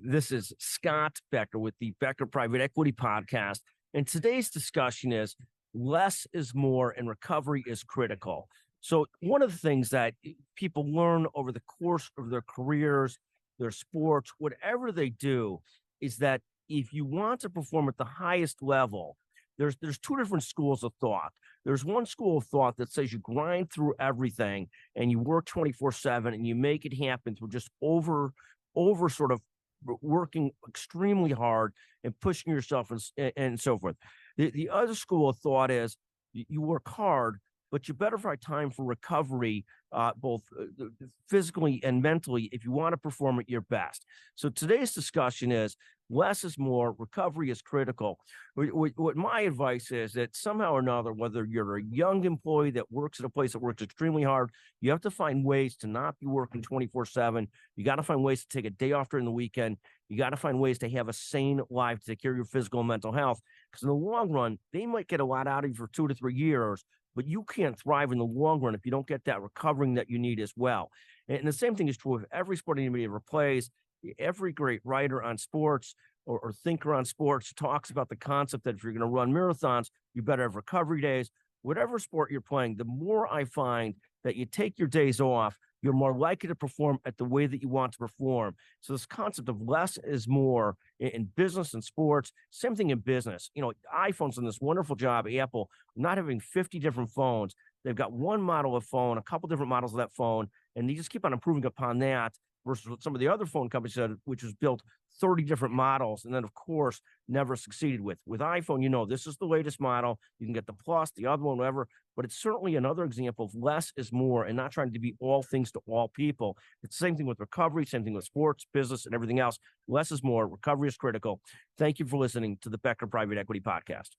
This is Scott Becker with the Becker Private Equity Podcast. And today's discussion is less is more and recovery is critical. So, one of the things that people learn over the course of their careers, their sports, whatever they do, is that if you want to perform at the highest level, there's two different schools of thought. There's one school of thought that says you grind through everything and you work 24/7 and you make it happen through just over sort of working extremely hard and pushing yourself and so forth. The other school of thought is you work hard, but you better find time for recovery, both physically and mentally, if you want to perform at your best. So today's discussion is less is more, recovery is critical. What my advice is that somehow or another, whether you're a young employee that works at a place that works extremely hard, you have to find ways to not be working 24/7. You got to find ways to take a day off during the weekend. You got to find ways to have a sane life to take care of your physical and mental health. Because in the long run, they might get a lot out of you for 2 to 3 years, but you can't thrive in the long run if you don't get that recovering that you need as well. And the same thing is true of every sport anybody ever plays. Every great writer on sports or thinker on sports talks about the concept that if you're going to run marathons, you better have recovery days. Whatever sport you're playing, the more I find that you take your days off, you're more likely to perform at the way that you want to perform. So this concept of less is more in business and sports, same thing in business. iPhone's done this wonderful job, Apple, not having 50 different phones. They've got one model of phone, a couple different models of that phone, and they just keep on improving upon that versus what some of the other phone companies said, which was built 30 different models and then, of course, never succeeded with. With iPhone, this is the latest model. You can get the Plus, the other one, whatever. But it's certainly another example of less is more and not trying to be all things to all people. It's the same thing with recovery, same thing with sports, business, and everything else. Less is more. Recovery is critical. Thank you for listening to the Becker Private Equity Podcast.